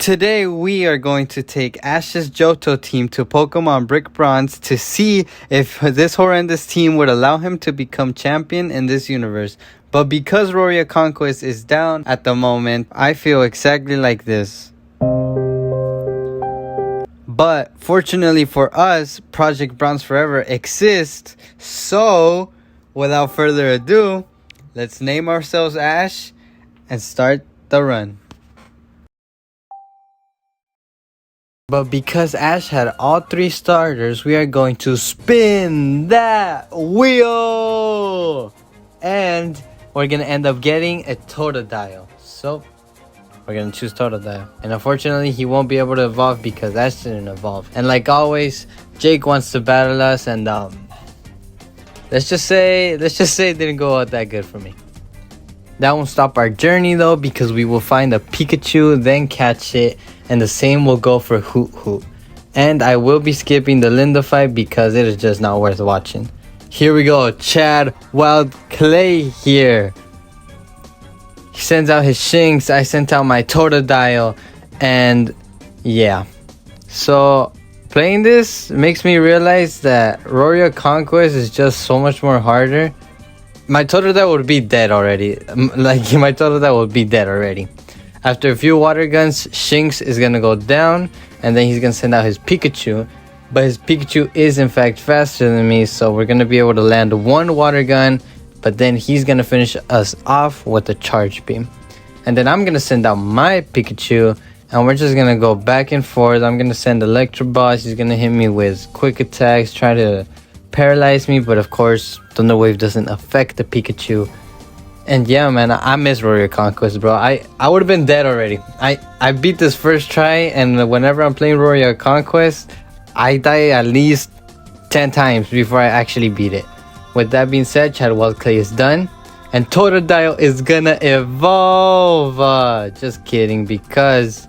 Today we are going to take Ash's Johto team to Pokemon Brick Bronze to see if this horrendous team would allow him to become champion in this universe. But because Roria Conquest is down at the moment, I feel exactly like this. But fortunately for us, Project Bronze Forever exists. So, without further ado, let's name ourselves Ash and start the run. But because Ash had all three starters, we are going to spin that wheel! And we're going to end up getting a Totodile. So, we're going to choose Totodile. And unfortunately, he won't be able to evolve because Ash didn't evolve. And like always, Jake wants to battle us and let's just say it didn't go out that good for me. That won't stop our journey though, because we will find a Pikachu, then catch it, and the same will go for Hoot Hoot. And I will be skipping the Linda fight because it is just not worth watching. Here we go, Chad Wild Clay here. He sends out his Shinx, I sent out my Totodile, and yeah. So playing this makes me realize that Roria Conquest is just so much more harder. My Totodile would be dead already. My Totodile would be dead already. After a few water guns, Shinx is gonna go down, and then he's gonna send out his Pikachu. But his Pikachu is in fact faster than me, so we're gonna be able to land one water gun, but then he's gonna finish us off with a charge beam. And then I'm gonna send out my Pikachu, and we're just gonna go back and forth. I'm gonna send Electrobus, he's gonna hit me with quick attacks, try to paralyze me, but of course Thunder Wave doesn't affect the Pikachu. And yeah, man, I miss Roria Conquest, bro. I would have been dead already. I beat this first try, and whenever I'm playing Roria Conquest, I die at least 10 times before I actually beat it. With that being said, Chad Wild Clay is done, and Totodile is gonna evolve. Just kidding, because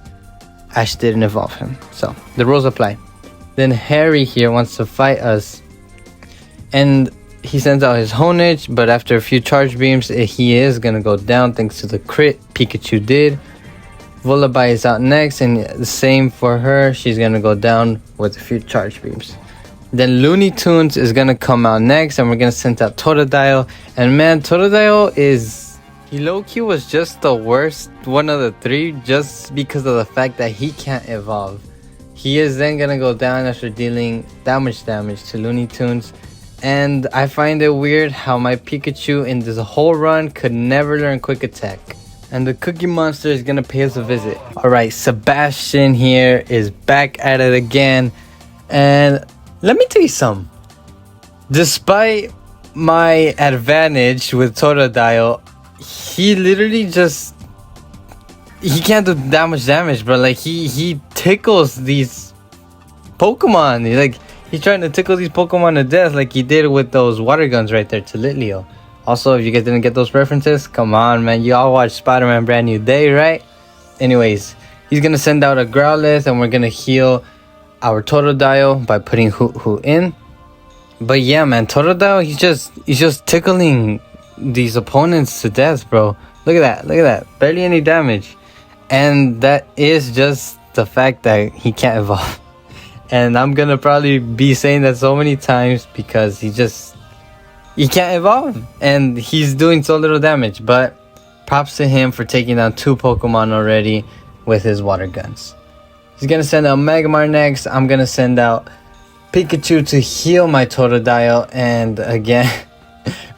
Ash didn't evolve him. So the rules apply. Then Harry here wants to fight us, and he sends out his Honedge, but after a few charge beams, he is gonna go down thanks to the crit Pikachu did. Vullaby is out next, and the same for her. She's gonna go down with a few charge beams. Then Looney Tunes is gonna come out next, and we're gonna send out Totodile. And man, Totodile he low-key was just the worst one of the three, just because of the fact that he can't evolve. He is then gonna go down after dealing that much damage to Looney Tunes. And I find it weird how my Pikachu in this whole run could never learn Quick Attack. And the Cookie Monster is gonna pay us a visit. Alright, Sebastian here is back at it again. And let me tell you something. Despite my advantage with Totodile, he literally just... he can't do that much damage, bro. Like, he tickles these Pokemon. He's trying to tickle these Pokemon to death like he did with those water guns right there to Litleo. Also, if you guys didn't get those references, come on, man. You all watched Spider-Man Brand New Day, right? Anyways, he's going to send out a Growlithe, and we're going to heal our Totodile by putting Hoot Hoot in. But yeah, man, Totodile, he's just tickling these opponents to death, bro. Look at that. Barely any damage. And that is just the fact that he can't evolve. And I'm gonna probably be saying that so many times because he can't evolve. And he's doing so little damage. But props to him for taking down 2 Pokemon already with his water guns. He's gonna send out Magmar next. I'm gonna send out Pikachu to heal my Totodile. And again,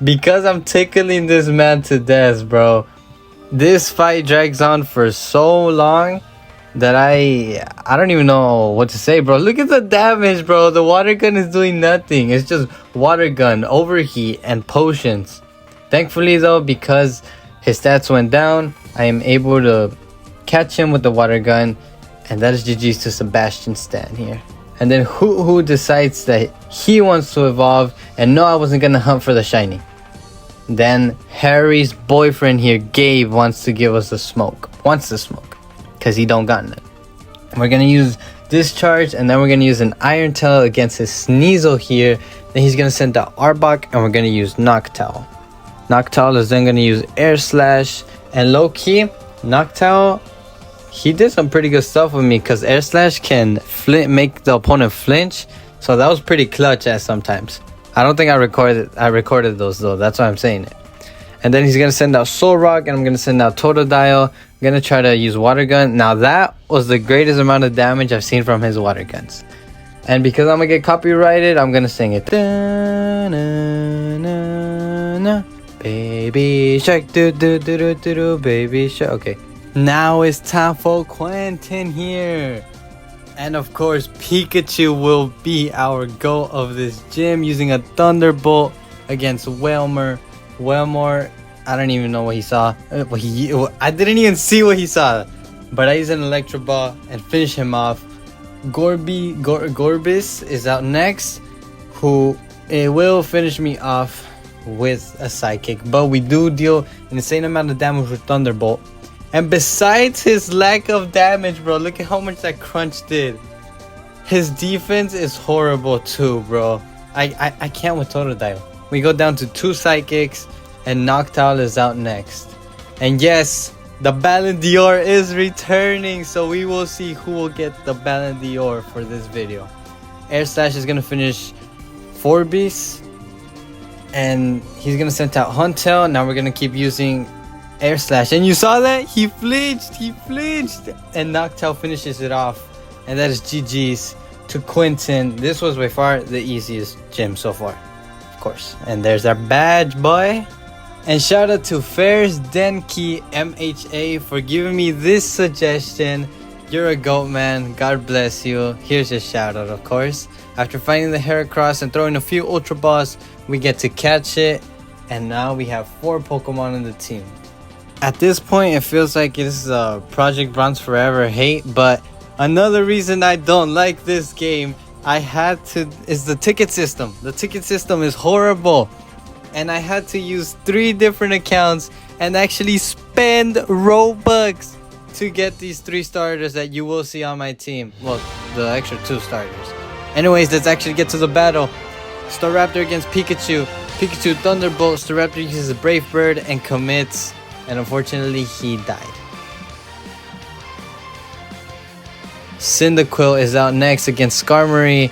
because I'm tickling this man to death, bro, this fight drags on for so long that I don't even know what to say, bro. Look at the damage, bro. The water gun is doing nothing. It's just water gun, overheat, and potions. Thankfully, though, because his stats went down, I am able to catch him with the water gun. And that is GG's to Sebastian Stan here. And then Hoot Hoot decides that he wants to evolve. And no, I wasn't going to hunt for the shiny. Then Harry's boyfriend here, Gabe, wants to give us the smoke. Wants the smoke. Because he don't got none. We're going to use Discharge, and then we're going to use an Iron Tail against his Sneasel here. Then he's going to send out Arbok, and we're going to use Noctowl. Noctowl is then going to use Air Slash, and low-key, Noctowl, he did some pretty good stuff with me because Air Slash can make the opponent flinch. So that was pretty clutch at sometimes. I don't think I recorded those though. That's why I'm saying it. And then he's going to send out Soul Rock, and I'm going to send out Totodile. I'm going to try to use Water Gun. Now that was the greatest amount of damage I've seen from his Water Guns. And because I'm going to get copyrighted, I'm going to sing it. Da-na-na-na, Baby Shark, do-do-do-do-do-do, Baby Shark. Okay. Now it's time for Quentin here. And of course, Pikachu will be our goal of this gym using a Thunderbolt against Whelmer. Whelmer, I don't even know what he saw. I didn't even see what he saw. But I use an Electro Ball and finish him off. Gorbis is out next, who it will finish me off with a Psychic. But we do deal an insane amount of damage with Thunderbolt. And besides his lack of damage, bro, look at how much that Crunch did. His defense is horrible too, bro. I can't with Totodile. We go down to 2 Psychics, and Noctowl is out next. And yes, the Ballon d'Or is returning, so we will see who will get the Ballon d'Or for this video. Air Slash is going to finish 4 Beasts, and he's going to send out Huntail. Now we're going to keep using Air Slash, and you saw that? He flinched, and Noctowl finishes it off. And that is GG's to Quentin. This was by far the easiest gym so far. Course. And there's our badge, boy. And shout out to Fairs Denki MHA for giving me this suggestion. You're a goat, man. God bless you. Here's your shout out, of course. After finding the Heracross and throwing a few Ultra Balls, we get to catch it. And now we have 4 Pokemon in the team. At this point, it feels like this is a Project Bronze Forever hate, but another reason I don't like this game is the ticket system. The ticket system is horrible. And I had to use 3 different accounts and actually spend Robux to get these 3 starters that you will see on my team. Well, the extra 2 starters. Anyways, let's actually get to the battle. Staraptor against Pikachu. Pikachu Thunderbolt. Staraptor uses a Brave Bird and commits. And unfortunately, he died. Cyndaquil is out next against Skarmory,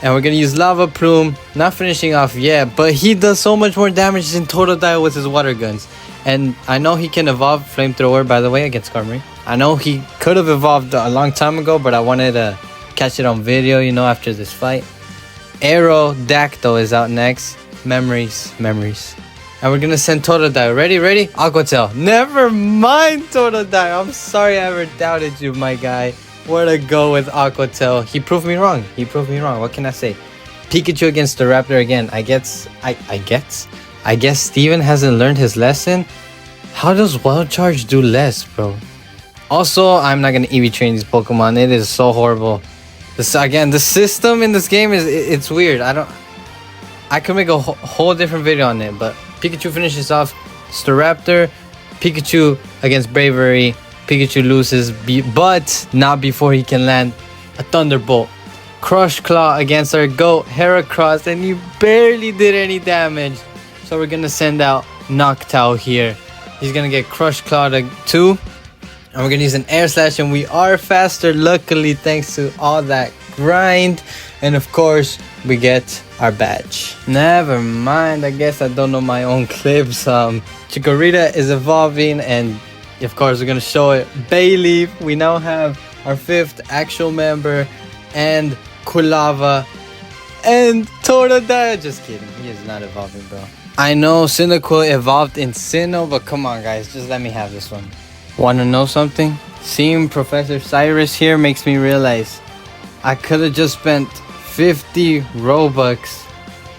and we're gonna use Lava Plume. Not finishing off yet, but he does so much more damage than Totodile with his Water Guns. And I know he can evolve Flamethrower, by the way, against Skarmory. I know he could have evolved a long time ago, but I wanted to catch it on video, you know, after this fight. Aerodactyl is out next. Memories. And we're gonna send Totodile. Ready? Aqua Tail. Never mind, Totodile. I'm sorry I ever doubted you, my guy. Where to go with Aqua Tail? He proved me wrong. What can I say? Pikachu against the Raptor again. I guess Steven hasn't learned his lesson. How does Wild Charge do less, bro? Also, I'm not gonna EV train these Pokemon. It is so horrible. The system in this game it's weird. I could make a whole different video on it, but Pikachu finishes off Staraptor. Pikachu against Bravery. Pikachu loses, but not before he can land a Thunderbolt. Crush Claw against our GOAT, Heracross, and he barely did any damage. So we're going to send out Noctowl here. He's going to get Crush Claw to 2. And we're going to use an Air Slash, and we are faster, luckily, thanks to all that grind. And of course, we get our badge. Never mind, I guess I don't know my own clips. Chikorita is evolving, and of course, we're going to show it. Bayleaf. We now have our 5th actual member. And Kulava. And Totodile. Just kidding. He is not evolving, bro. I know Cyndaquil evolved in Sinnoh, but come on, guys. Just let me have this one. Want to know something? Seeing Professor Cyrus here makes me realize I could have just spent 50 Robux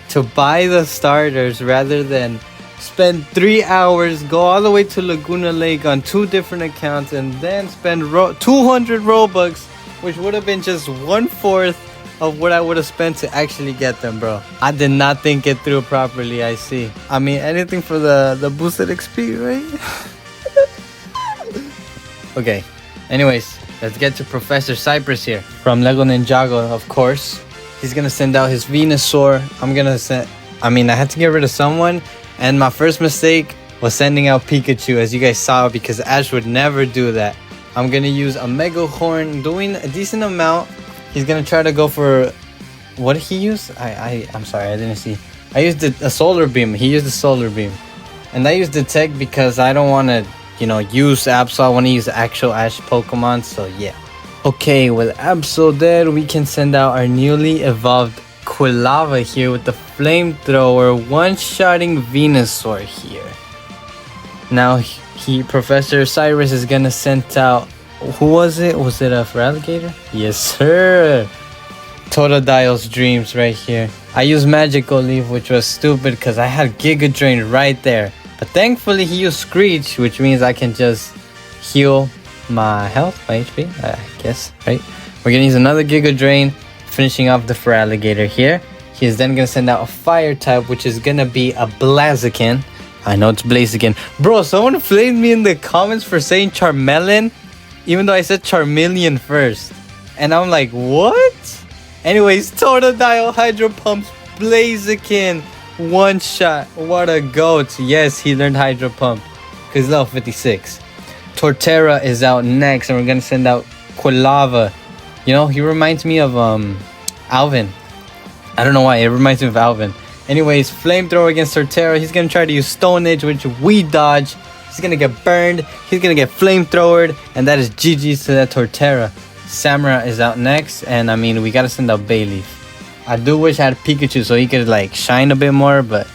to buy the starters rather than spend 3 hours, go all the way to Laguna Lake on 2 different accounts, and then spend 200 Robux, which would have been just 1/4 of what I would have spent to actually get them, bro. I did not think it through properly, I see. I mean, anything for the boosted XP, right? Okay, anyways, let's get to Professor Cypress here. From Lego Ninjago, of course. He's gonna send out his Venusaur. I had to get rid of someone. And my first mistake was sending out Pikachu, as you guys saw, because Ash would never do that. I'm gonna use a Mega Horn, doing a decent amount. He's gonna try to go for, what did he use? I'm sorry, I didn't see. I used a Solar Beam. He used the Solar Beam, and I used the Tech because I don't want to, use Absol. I want to use actual Ash Pokemon. So yeah. Okay, with Absol dead, we can send out our newly evolved Quilava here with the Flamethrower, one-shotting Venusaur here. Now Professor Cypress is gonna send out, who was it? Was it a Feraligatr? Yes, sir. Totodile's Dreams right here. I used Magical Leaf, which was stupid because I had Giga Drain right there. But thankfully he used Screech, which means I can just heal my health, my HP, I guess, right? We're gonna use another Giga Drain, finishing off the Feraligatr here. He is then gonna send out a Fire type, which is gonna be a Blaziken. I know it's Blaziken. Bro, someone flamed me in the comments for saying Charmeleon, even though I said Charmeleon first. And I'm like, what? Anyways, Totodile, Hydro Pumps, Blaziken, one shot. What a goat. Yes, he learned Hydro Pump because level 56. Torterra is out next, and we're gonna send out Quilava. He reminds me of Alvin. I don't know why, it reminds me of Alvin. Anyways, Flamethrower against Torterra. He's gonna try to use Stone Edge, which we dodge. He's gonna get burned. He's gonna get Flamethrowered, and that is GG's to that Torterra. Samura is out next, and I mean, we gotta send out Bayleaf. I do wish I had Pikachu so he could like shine a bit more, but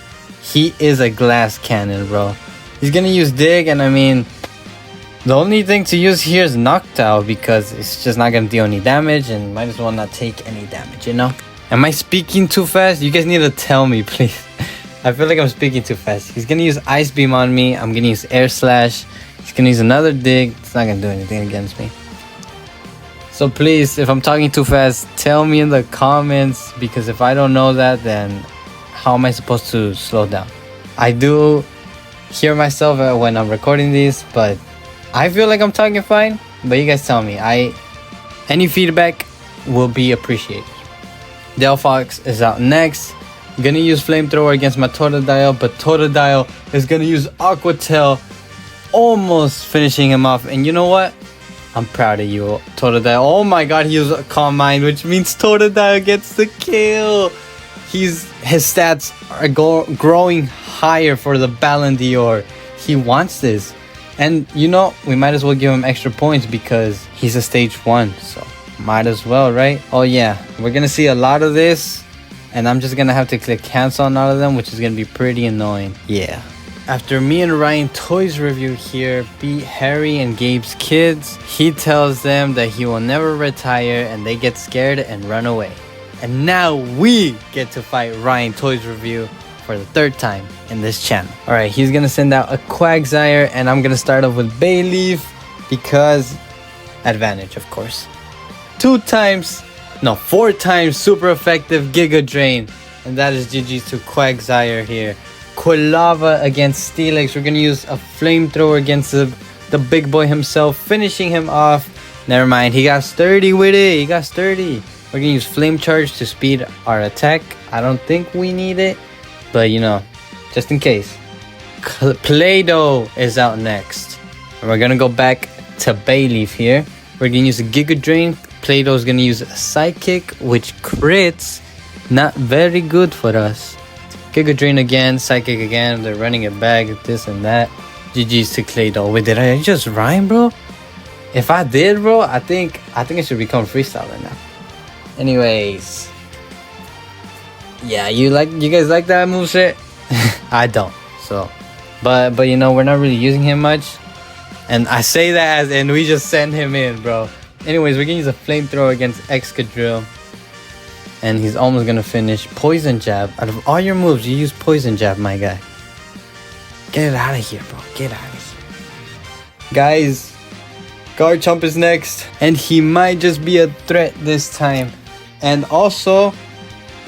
he is a glass cannon, bro. He's gonna use Dig, and I mean, the only thing to use here is Noctowl because it's just not gonna deal any damage, and might as well not take any damage, Am I speaking too fast? You guys need to tell me, please. I feel like I'm speaking too fast. He's gonna use Ice Beam on me. I'm gonna use Air Slash. He's gonna use another Dig. It's not gonna do anything against me. So please, if I'm talking too fast, tell me in the comments, because if I don't know that, then how am I supposed to slow down? I do hear myself when I'm recording these, but I feel like I'm talking fine. But you guys tell me. Any feedback will be appreciated. Delphox is out next. I'm gonna use Flamethrower against my Totodile, but Totodile is gonna use Aqua Tail, almost finishing him off. And you know what? I'm proud of you, Totodile. Oh my god, he used a Calm Mind, which means Totodile gets the kill. His stats are growing higher for the Ballon d'Or. He wants this. And we might as well give him extra points because he's a stage 1. So might as well, right? Oh yeah, we're gonna see a lot of this. And I'm just gonna have to click cancel on all of them, which is gonna be pretty annoying. Yeah. After me and Ryan Toys review here beat Harry and Gabe's kids, he tells them that he will never retire, and they get scared and run away. And now we get to fight Ryan Toys review for the 3rd time in this channel. Alright, he's gonna send out a Quagsire, and I'm gonna start off with Bayleaf because advantage, of course. 4 times super effective Giga Drain, and that is GG's to Quagsire here. Quilava against Steelix. We're gonna use a Flamethrower against the big boy himself, finishing him off. Never mind, he got sturdy with it. We're gonna use Flame Charge to speed our attack. I don't think we need it, but just in case. Play-Doh is out next, and we're gonna go back to Bayleaf here. We're gonna use a Giga Drain. Play-Doh is gonna use a Psychic, which crits. Not very good for us. Giga Drain again, Psychic again. They're running it back, this and that. GG's to Play-Doh. Wait, did I just rhyme, bro? If I did, bro, I think it should become freestyle right now. Anyways, yeah, you guys like that moveset? I don't. So, but we're not really using him much. And I say that as in we just send him in, bro. Anyways, we're gonna use a Flamethrower against Excadrill. And he's almost gonna finish. Poison Jab. Out of all your moves, you use Poison Jab, my guy. Get it out of here, bro. Get out of here. Guys, Garchomp is next. And he might just be a threat this time. And also,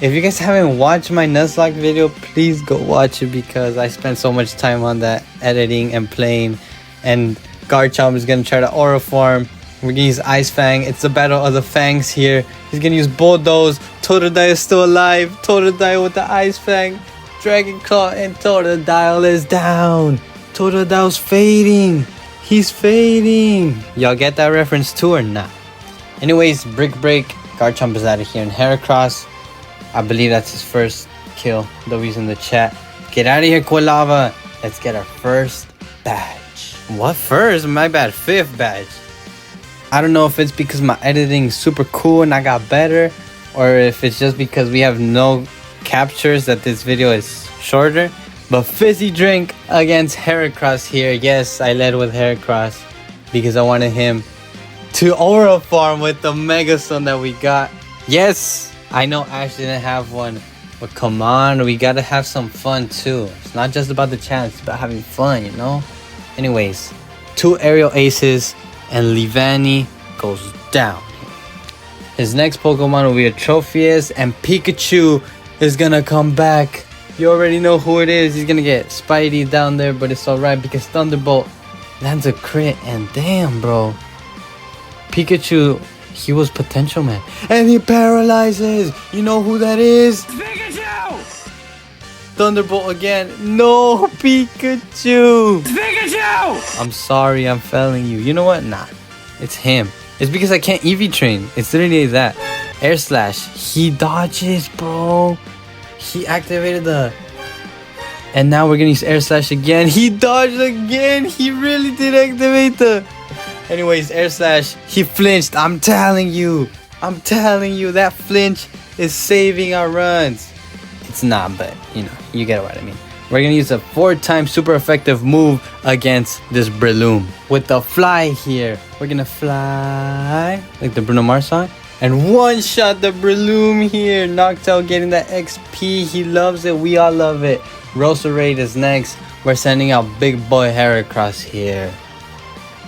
if you guys haven't watched my Nuzlocke video, please go watch it because I spent so much time on that, editing and playing. And Garchomp is gonna try to Aura Form. We're gonna use Ice Fang. It's the battle of the Fangs here. He's gonna use Bulldoze. Totodile is still alive. Totodile with the Ice Fang. Dragon Claw, and Totodile is down. Totodile's fading. He's fading. Y'all get that reference too or not? Anyways, Brick Break, Garchomp is out of here. And Heracross, I believe that's his first kill. Though he's in the chat. Get out of here, Quilava. Let's get our first badge. What first? My bad, 5th badge. I don't know if it's because my editing is super cool and I got better, or if it's just because we have no captures that this video is shorter. But fizzy drink against Heracross here. Yes, I led with Heracross because I wanted him to aura farm with the Mega Stone that we got. Yes, I know Ash didn't have one, but come on, we gotta have some fun too. It's not just about the challenge, it's about having fun, you know? Anyways, 2 aerial aces and Livani goes down. His next Pokemon will be a Trophius, and Pikachu is gonna come back. You already know who it is. He's gonna get Spidey down there, but it's alright because Thunderbolt lands a crit, and damn, bro. Pikachu, he was potential, man. And he paralyzes. You know who that is? Pikachu! Thunderbolt again. No, Pikachu! Pikachu! I'm sorry, I'm failing you. You know what? Nah, it's him. It's because I can't EV train. It's literally that. Air Slash. He dodges, bro. He activated the... And now we're gonna use Air Slash again. He dodged again. He really did activate the... Anyways, Air Slash. He flinched. I'm telling you. That flinch is saving our runs. It's not, but you know, you get what I mean. We're gonna use a 4-time super effective move against this Breloom. With the fly here. We're gonna fly. Like the Bruno Mars song. And one-shot the Breloom here. Noctowl getting that XP. He loves it. We all love it. Roserade is next. We're sending out big boy Heracross here.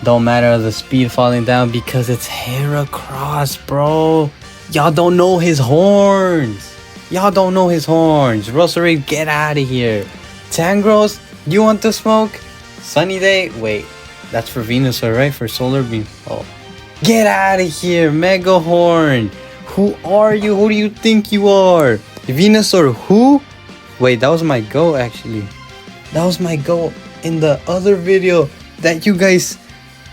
Don't matter the speed falling down because it's Heracross, bro. Y'all don't know his horns. Roserade, get out of here. Tangros, you want to smoke? Sunny Day? Wait, that's for Venusaur, right? For Solar Beam. Oh. Get out of here, Mega Horn. Who are you? Who do you think you are? Venusaur, who? Wait, that was my go, actually. That was my go in the other video that you guys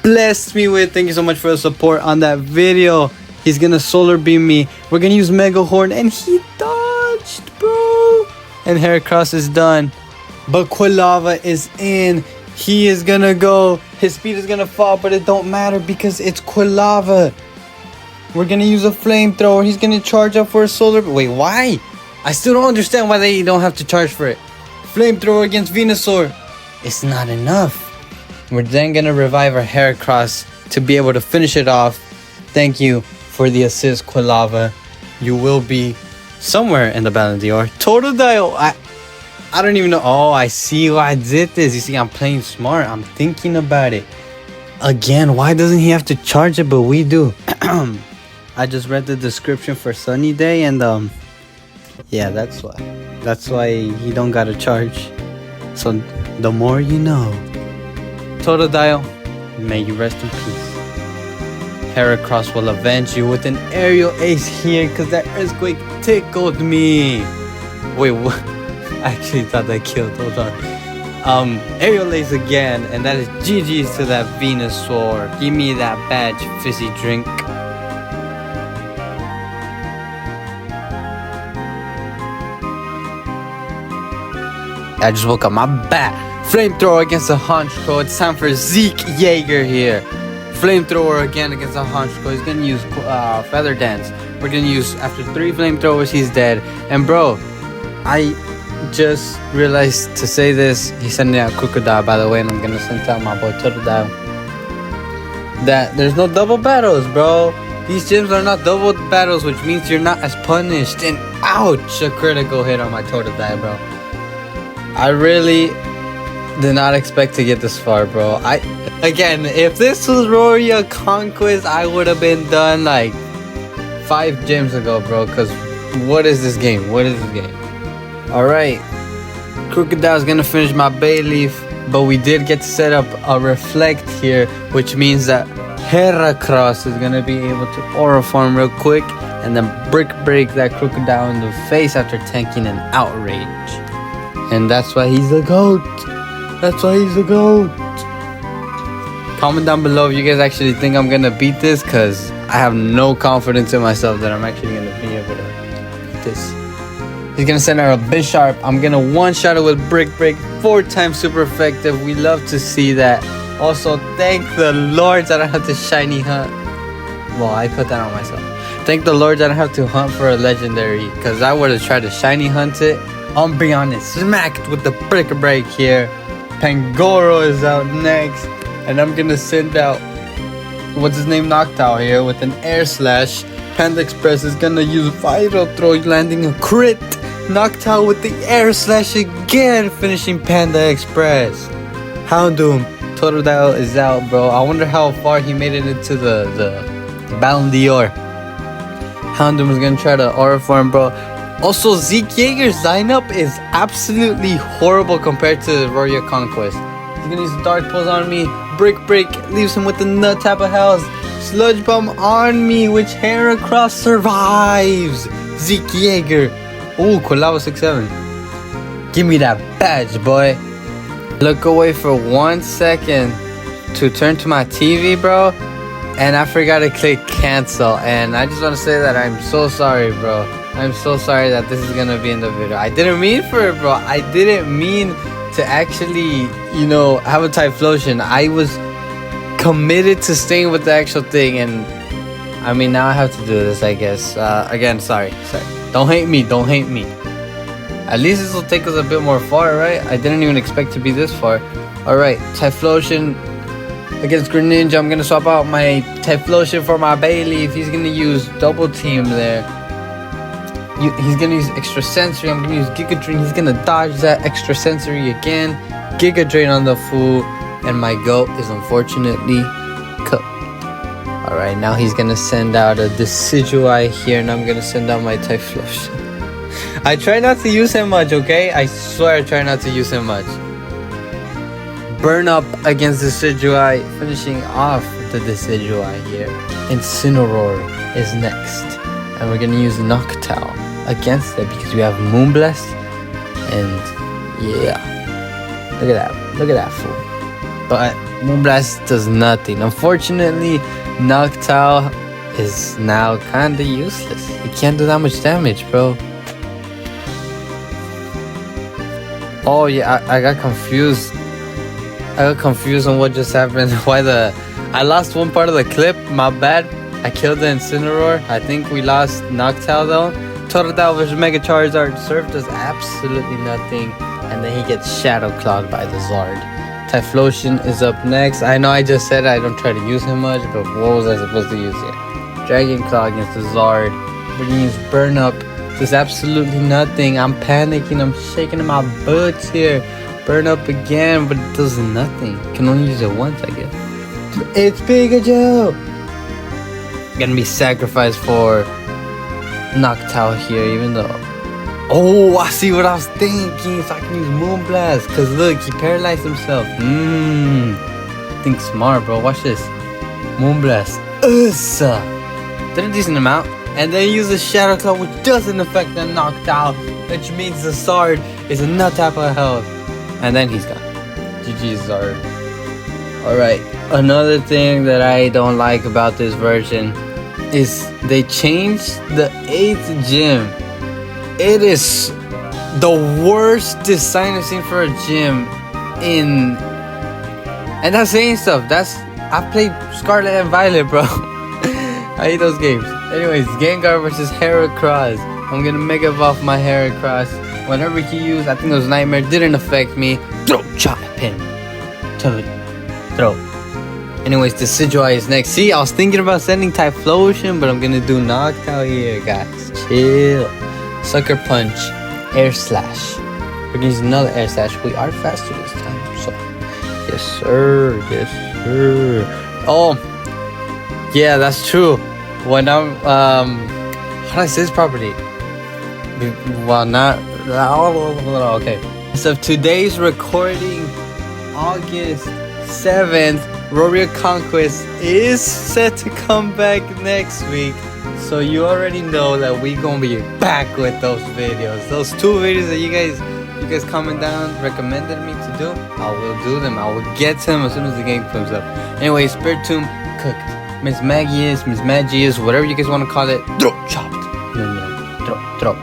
blessed me with. Thank you so much for the support on that video. He's gonna Solar Beam me. We're gonna use Mega Horn, and he dodged, bro. And Heracross is done. But Quilava is in. He is gonna go. His speed is gonna fall, but it don't matter because it's Quilava. We're gonna use a flamethrower. He's gonna charge up for a solar. Wait, why? I still don't understand why they don't have to charge for it. Flamethrower against Venusaur. It's not enough. We're then gonna revive our Heracross to be able to finish it off. Thank you for the assist, Quilava. You will be somewhere in the Ballon d'Or. Totodile. I don't even know. Oh, I see why I did this. You see, I'm playing smart. I'm thinking about it. Again, why doesn't he have to charge it, but we do? I just read the description for Sunny Day, and yeah, that's why. That's why he don't gotta charge. So the more you know. Totodile, may you rest in peace. Heracross will avenge you with an aerial ace here, because that earthquake tickled me. Wait, what? I actually thought that killed. Hold on. Aerial ace again, and that is GG's to that Venusaur. Give me that badge, fizzy drink. I just woke up. My bad. Flamethrower against a Honchkrow. It's time for Zeke Jaeger here. Flamethrower again against a Honchkrow. He's gonna use Feather Dance. We're gonna use, after 3 flamethrowers, he's dead. And bro, I just realized to say this. He's sending out Crocodile, by the way, and I'm gonna send out my boy Totodile. That there's no double battles, bro. These gyms are not double battles, which means you're not as punished. And ouch, a critical hit on my Totodile, bro. I really did not expect to get this far, bro. Again, if this was Roria Conquest, I would have been done like 5 gyms ago, bro. Because what is this game? Alright, Crocodile's gonna finish my Bayleaf, but we did get to set up a Reflect here, which means that Heracross is gonna be able to Aura Farm real quick and then Brick Break that Crocodile in the face after tanking an Outrage. And that's why he's a GOAT. Comment down below if you guys actually think I'm gonna beat this, because I have no confidence in myself that I'm actually gonna be able to beat this. He's gonna send out a Bisharp. I'm gonna one-shot it with Brick Break. 4 times super effective. We love to see that. Also, thank the Lord that I don't have to shiny hunt. Well, I put that on myself. Thank the Lord that I don't have to hunt for a legendary, because I would have tried to shiny hunt it. I'm being honest, smacked with the Brick Break here. Pangoro is out next. And I'm gonna send out, what's his name, Noctowl here with an Air Slash. Panda Express is gonna use Vital Throw, landing a crit. Noctowl with the Air Slash again, finishing Panda Express. Houndoom, Totodile is out, bro. I wonder how far he made it into the Ballon d'Or. Houndoom is gonna try to Aura Form, bro. Also, Zeke Yeager's lineup is absolutely horrible compared to Warrior Conquest. He's gonna use Dark Pulse on me. Brick Break leaves him with the nut type of health. Sludge Bomb on me, which Heracross survives. Zeke Yeager. Ooh, Kolava 6-7. Give me that badge, boy. Look away for 1 second to turn to my TV, bro. And I forgot to click cancel. And I just want to say that I'm so sorry, bro. I'm so sorry that this is gonna be in the video. I didn't mean for it, bro. I didn't mean to actually, have a Typhlosion. I was committed to staying with the actual thing, and I mean, now I have to do this, I guess. Again, sorry. Don't hate me. At least this will take us a bit more far, right? I didn't even expect to be this far. Alright, Typhlosion against Greninja. I'm gonna swap out my Typhlosion for my Bayleaf. He's gonna use Double Team there. He's gonna use Extra Sensory. I'm gonna use Giga Drain. He's gonna dodge that Extra Sensory again. Giga Drain on the fool. And my goat is unfortunately cooked. Alright, now he's gonna send out a Decidueye here. And I'm gonna send out my Typhlosion. I try not to use him much, okay? I swear I try not to use him much. Burn Up against Decidueye. Finishing off the Decidueye here. Incineroar is next. And we're gonna use Noctowl against it because we have Moonblast. And yeah, look at that fool. But Moonblast does nothing. Unfortunately, Noctowl is now kinda useless. He can't do that much damage, bro. Oh yeah, I got confused. I got confused on what just happened. I lost one part of the clip, my bad. I killed the Incineroar. I think we lost Noctowl though. Totodile vs Mega Charizard. Surf does absolutely nothing. And then he gets Shadow Clawed by the Zard. Typhlosion is up next. I know I just said I don't try to use him much, but what was I supposed to use here? Dragon Claw against the Zard. We're gonna use Burn Up. Does absolutely nothing. I'm panicking. I'm shaking in my boots here. Burn Up again, but it does nothing. Can only use it once, I guess. It's Pikachu! Gonna be sacrificed for Noctowl here, even though... Oh, I see what I was thinking. So I can use Moonblast. Because look, he paralyzed himself. Think smart, bro. Watch this. Moonblast. Did a decent amount. And then use the Shadow Claw, which doesn't affect the Noctowl. Which means the Zard is a nut type of health. And then he's gone. GG Zard. Alright. Another thing that I don't like about this version is they changed the 8th gym. It is the worst design I've seen for a gym in... And that's saying stuff. I played Scarlet and Violet, bro. I hate those games. Anyways, Gengar versus Heracross. I'm gonna Mega Evolve my Heracross. Whenever he used, I think it was Nightmare, didn't affect me. Throw, chop, pin. Throw. Anyways, Decidueye is next. See, I was thinking about sending Typhlosion, but I'm gonna do Noctowl here, guys. Chill. Sucker Punch. Air Slash. We're gonna use another Air Slash. We are faster this time, so... Yes, sir. Yes, sir. Oh. Yeah, that's true. When I'm... How do I say this properly? Well, not... Okay. So today's recording, August 7th, Warrior Conquest is set to come back next week. So you already know that we gonna be back with those videos. Those 2 videos that you guys you guys comment down recommended me to do, I will do them. I will get to them as soon as the game comes up. Anyway, Spiritomb cooked. Miss Maggie is, whatever you guys want to call it, chopped. Throw.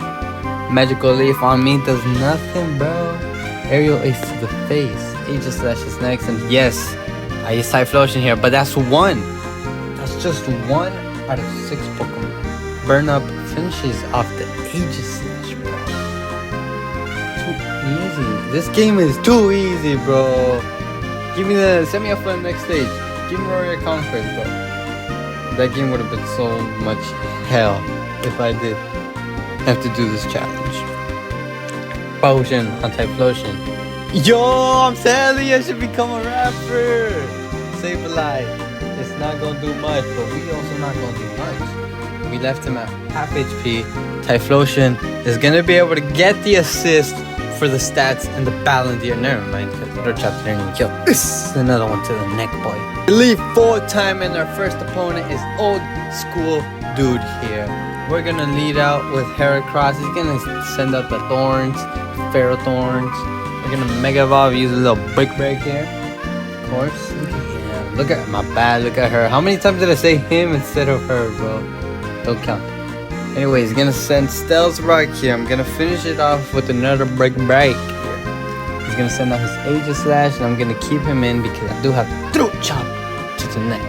Magical Leaf on me does nothing, bro. Aerial Ace to the face. Aegis Slash is next, and yes, I use Typhlosion here, but that's one. That's just 1 out of 6 Pokemon. Burn Up finishes off the Aegis Slash, bro. Too easy. This game is too easy, bro. Send me up for the next stage. Give me Warrior Conquest, bro. That game would have been so much hell if I did have to do this challenge. Potion on Typhlosion. Yo, I'm telling you, I should become a rapper. Sableye. It's not gonna do much, but we also not gonna do much. We left him at half HP. Typhlosion is gonna be able to get the assist for the stats and the Balandier. Never mind, because the chapter didn't even kill. This is another one to the neck, boy. Elite 4 time, and our first opponent is old school dude here. We're gonna lead out with Heracross. He's gonna send out the thorns, Ferrothorns. We're gonna Mega Evolve, use a little Brick Break here. Of course. Look at my bad, look at her. How many times did I say him instead of her, bro? Don't count. Anyways, gonna send Stealth Rock here. I'm gonna finish it off with another Brick Break here. He's gonna send out his Aegis Slash, and I'm gonna keep him in because I do have Throat Chop to the neck.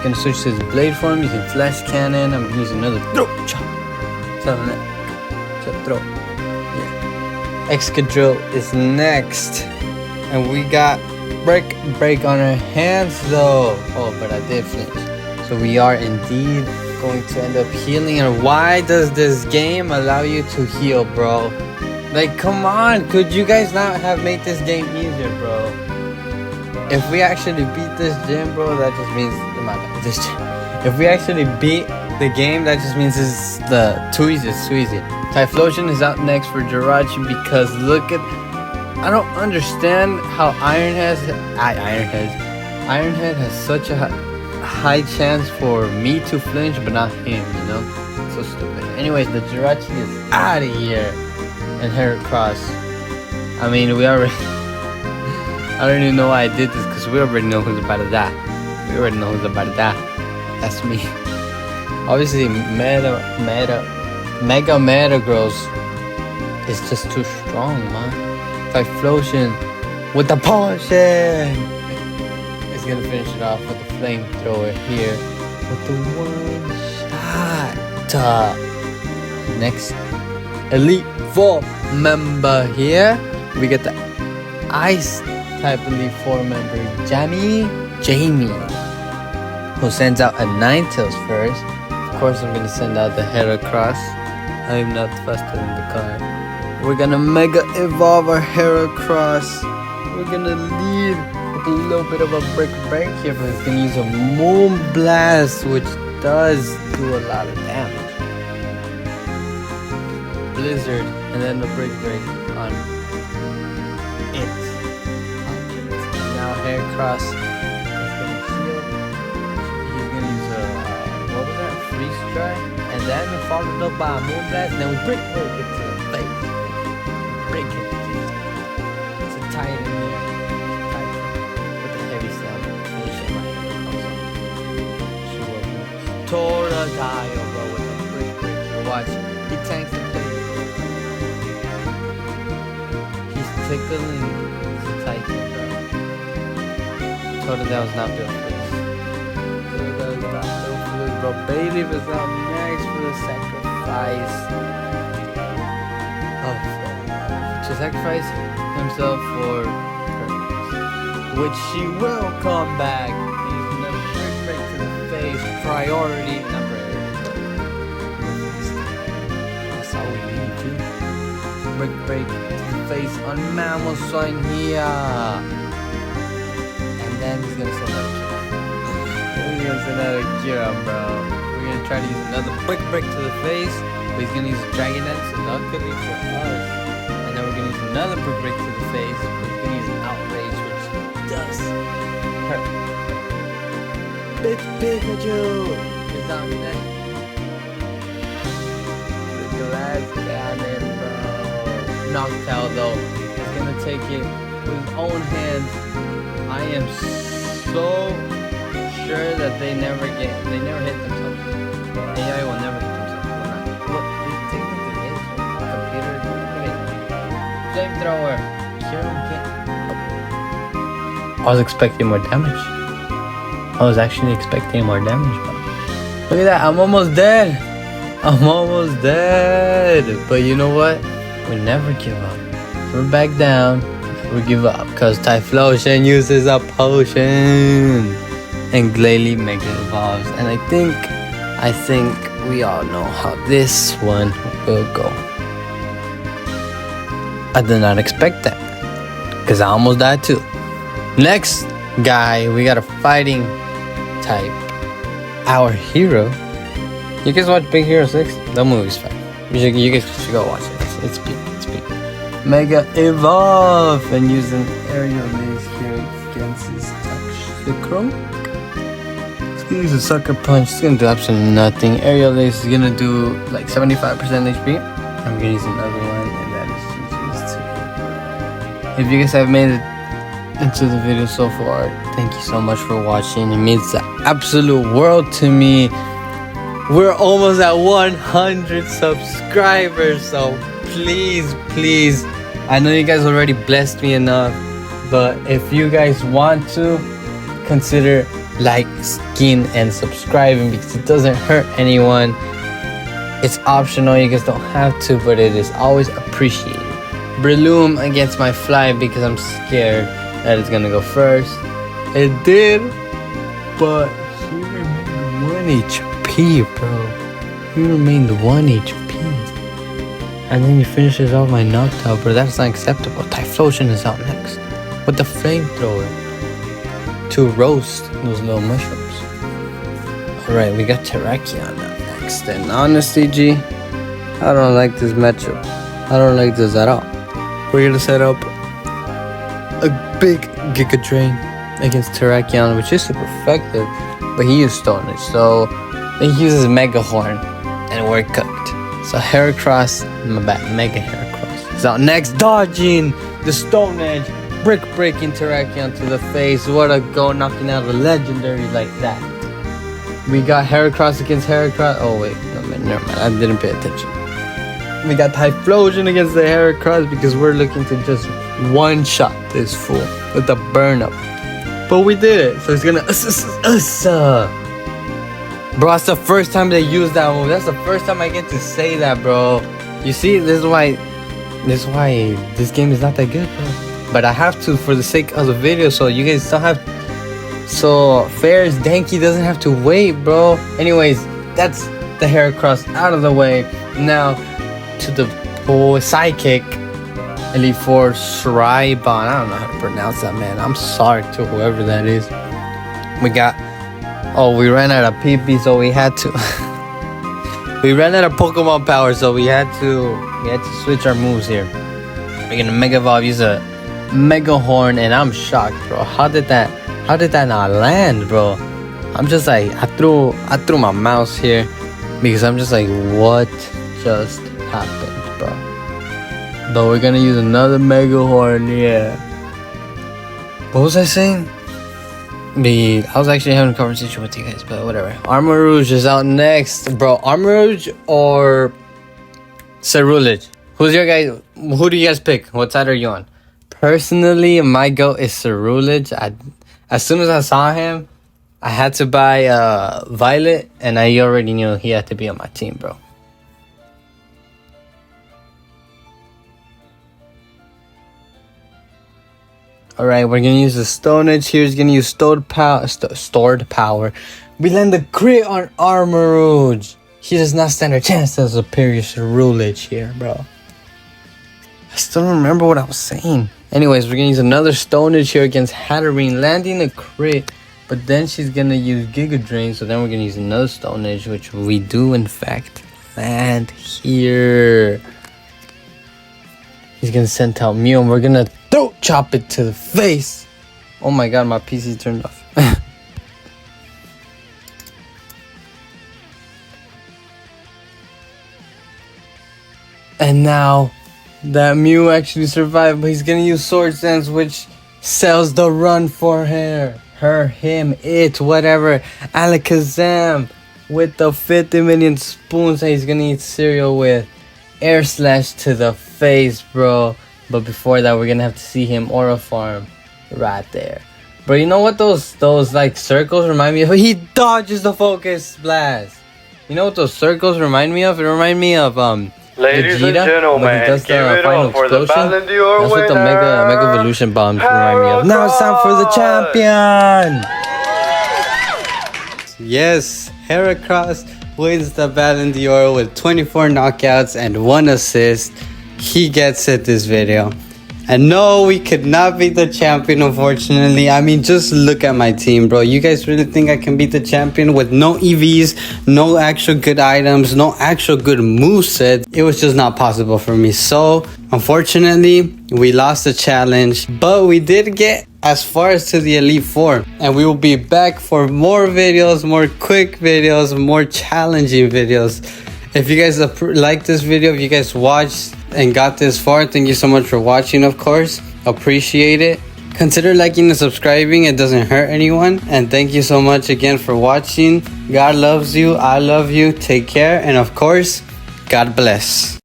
Gonna switch to his Blade form using Flash Cannon. I'm gonna use another Throat Chop to the neck. To the throat. Yeah. Excadrill is next. And we got Brick Break on our hands though. Oh, but I did flinch. So we are indeed going to end up healing. And why does this game allow you to heal, bro? Like, come on. Could you guys not have made this game easier, bro? If we actually beat this gym, bro, that just means this gym. If we actually beat the game, that just means it's too easy. It's too easy. Typhlosion is out next for Jirachi because look at. I don't understand how Ironhead has such a high chance for me to flinch, but not him. You know, so stupid. Anyways, the Jirachi is out of here, and Heracross. I mean, we already. I don't even know why I did this because we already know who's about to die. That's me. Obviously, Mega Metagross is just too strong, man. Typhlosion with the potion. It's gonna finish it off with the flamethrower here with the one shot. Next Elite 4 member here. We get the Ice type Elite 4 member, Jamie, who sends out a Ninetales first. Of course, I'm gonna send out the Heracross. I am not faster than the car. We're gonna Mega Evolve our Heracross. We're gonna lead with a little bit of a Brick Break here, but it's gonna use a Moon Blast, which does do a lot of damage. Blizzard, and then the Brick Break on it. Now Heracross is gonna heal. He's gonna use a what was that? Freeze Dry, and then followed up by a Moon Blast, and then we Brick Break it to the face. Break it. It's a Titan here. Titan with a heavy slam. Finish it my Heracross. Totodile, bro, with a Brick Break here. Watch. He tanks the face. He's tickling the Titan, bro. Totodile's not built for this. Totodile's not built for this, bro. Bayleaf is out next for the sacrifice. To sacrifice himself for purpose, which she will come back. He's gonna Brick to the face. Priority, not priority, but that's all we need to. Brick to the face on Mammothine here. And then he's gonna send out a Kira. Bro. We're gonna try to use another Brick to the face, but he's gonna use a Dragon Dance, so luckily for us. And then we're gonna use another Brick to the face, but he's gonna use an Outrage, which does hurt. Bitch Pikachu is out next. The Glass Cannon, bro. Noctowl though. He's gonna take it with his own hands. I am so sure that they never hit themselves. AI will never hit themselves. Will not. Look, they technically hit the computer. Flamethrower. Cure him. I was expecting more damage. I was actually expecting more damage, bro. Look at that, I'm almost dead. But you know what? We never give up. We're back down. We give up because Typhlosion uses a potion and Glalie Mega Evolves. And I think we all know how this one will go. I did not expect that because I almost died too. Next guy, we got a fighting type. Our hero. You guys watch Big Hero 6? That movie's fun. You guys should go watch it. It's peak. Mega Evolve and use an aerial lace here against his Toxicroak. It's gonna use a Sucker Punch. It's gonna do absolutely nothing. Aerial lace is gonna do like 75% HP. I'm gonna use another one, and that is GG's 2. If you guys have made it into the video so far, thank you so much for watching. It means the absolute world to me. We're almost at 100 subscribers, so please, I know you guys already blessed me enough, but if you guys want to, consider liking and subscribing because it doesn't hurt anyone. It's optional, you guys don't have to, but it is always appreciated. Breloom against my fly because I'm scared that it's gonna go first. It did, but he remained 1 HP, bro. He remained 1 HP. And then he finishes off my Noctowl, bro. That's not acceptable. Typhlosion is out next with the flamethrower to roast those little mushrooms. Alright, we got Terrakion up next. And honestly, G, I don't like this matchup. I don't like this at all. We're gonna set up a big Giga Drain against Terrakion, which is super effective, but he used Stonage, so he uses Mega Horn, and we're cooked. So Heracross, my bad, Mega Heracross is out next, dodging the Stone Edge, brick breaking Terrakion to the face. What a go, knocking out a legendary like that. We got Heracross against Heracross. Oh wait, no man, never mind. I didn't pay attention. We got Typhlosion against the Heracross because we're looking to just one shot this fool with the burn up. But we did it, so it's gonna bro, that's the first time they used that move. That's the first time I get to say that, bro. You see, this is why this game is not that good, bro. But I have to for the sake of the video, so you guys don't have, so Ferris Danky doesn't have to wait, bro. Anyways, that's the Heracross out of the way. Now to the Psychic Elite Four Shrybon. I don't know how to pronounce that, man. I'm sorry to whoever that is. We got, oh, we ran out of PP, so we had to we ran out of Pokemon power, so we had to switch our moves here. We're gonna Mega Evolve, use a Mega Horn, and I'm shocked, bro. How did that not land, bro? I'm just like, I threw my mouse here because I'm just like, what just happened, bro? But we're gonna use another Mega Horn, yeah. What was I saying? I was actually having a conversation with you guys, but whatever. Armarouge is out next, bro. Armarouge or Ceruledge? Who do you guys pick? What side are you on? Personally, my go is Ceruledge. As soon as I saw him, I had to buy Violet, and I already knew he had to be on my team, bro. Alright, we're gonna use the Stone Edge here. He's gonna use stored power. We land the crit on Armarouge. He does not stand a chance as a superior Ceruledge here, bro. I still don't remember what I was saying. Anyways, we're gonna use another Stone Edge here against Hatterene, landing a crit. But then she's gonna use Giga Drain, so then we're gonna use another Stone Edge, which we do in fact land here. He's gonna send out Mew, and we're gonna throat chop it to the face. Oh my god, my PC turned off. And now That Mew actually survived, but he's gonna use Sword Dance, which sells the run for him, whatever. Alakazam with the 50 million spoons that he's gonna eat cereal with. Air Slash to the face, bro. But before that, we're gonna have to see him Aura Farm right there. Bro, you know what those like circles remind me of? He dodges the Focus Blast. You know what those circles remind me of? It remind me of Ladies Vegeta, and gentlemen, when he does give the it final up for the explosion. Ballon d'Or That's what the Mega Evolution bombs remind me of. Now it's time for the champion. Yes, Heracross wins the Ballon d'Or with 24 knockouts and 1 assist. He gets it this video. And no, we could not beat the champion, unfortunately. I mean, just look at my team, bro. You guys really think I can beat the champion with no EVs, no actual good items, no actual good moveset? It was just not possible for me. So, unfortunately, we lost the challenge. But we did get as far as to the Elite Four. And we will be back for more videos, more quick videos, more challenging videos. If you guys like this video, if you guys watched and got this far, thank you so much for watching, of course. Appreciate it. Consider liking and subscribing. It doesn't hurt anyone. And thank you so much again for watching. God loves you. I love you. Take care. And of course, God bless.